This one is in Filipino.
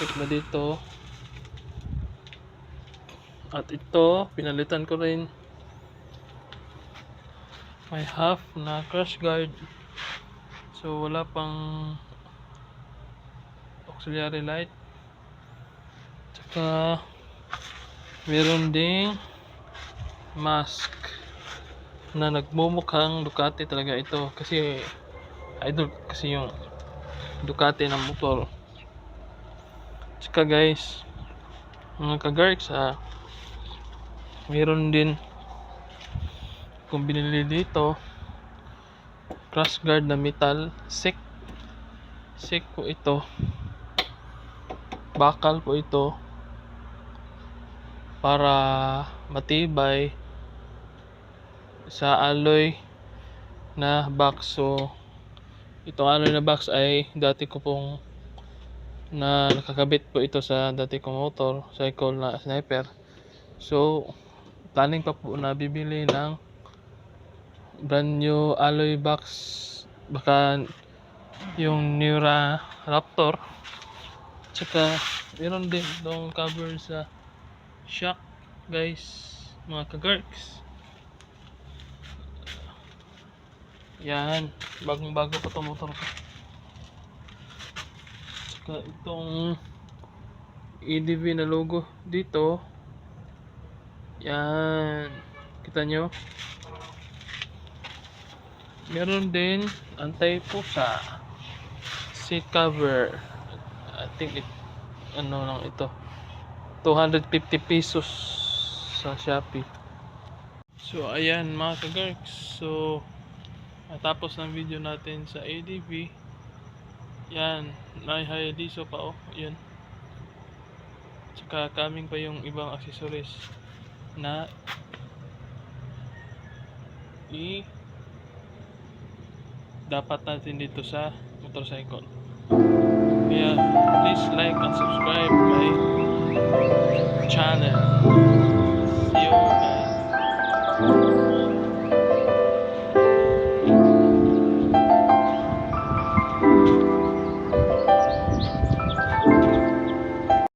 socket na dito. At ito, pinalitan ko rin. May half na crash guard. So wala pang auxiliary light. Tsaka meron ding mask na nagmumukhang Ducati talaga ito kasi idol kasi yung Ducati ng motor. Tsaka guys, mga kagarks, meron din kung binili dito crash guard na metal. Sek po ito, bakal po ito para matibay sa alloy na box. So itong alloy na box ay dati ko pong na nakakabit po ito sa dati kong motor cycle na sniper. So planning pa po na bibili ng brand new alloy box, baka yung Nura Raptor. Tsaka meron din itong cover sa shock guys, mga kagarks. Yan, bagong bago pa itong motor ko. Tsaka itong EDV na logo dito, yan, kita nyo. Meron din anti-pusa seat cover. I think ano lang ito, 250 pesos sa Shopee. So ayan mga kagarks, so natapos ng video natin sa ADV. Yan, may Hayabusa pa, yun. Tsaka coming pa yung ibang accessories na dapat natin dito sa motorcycle. Kaya please like and subscribe my channel.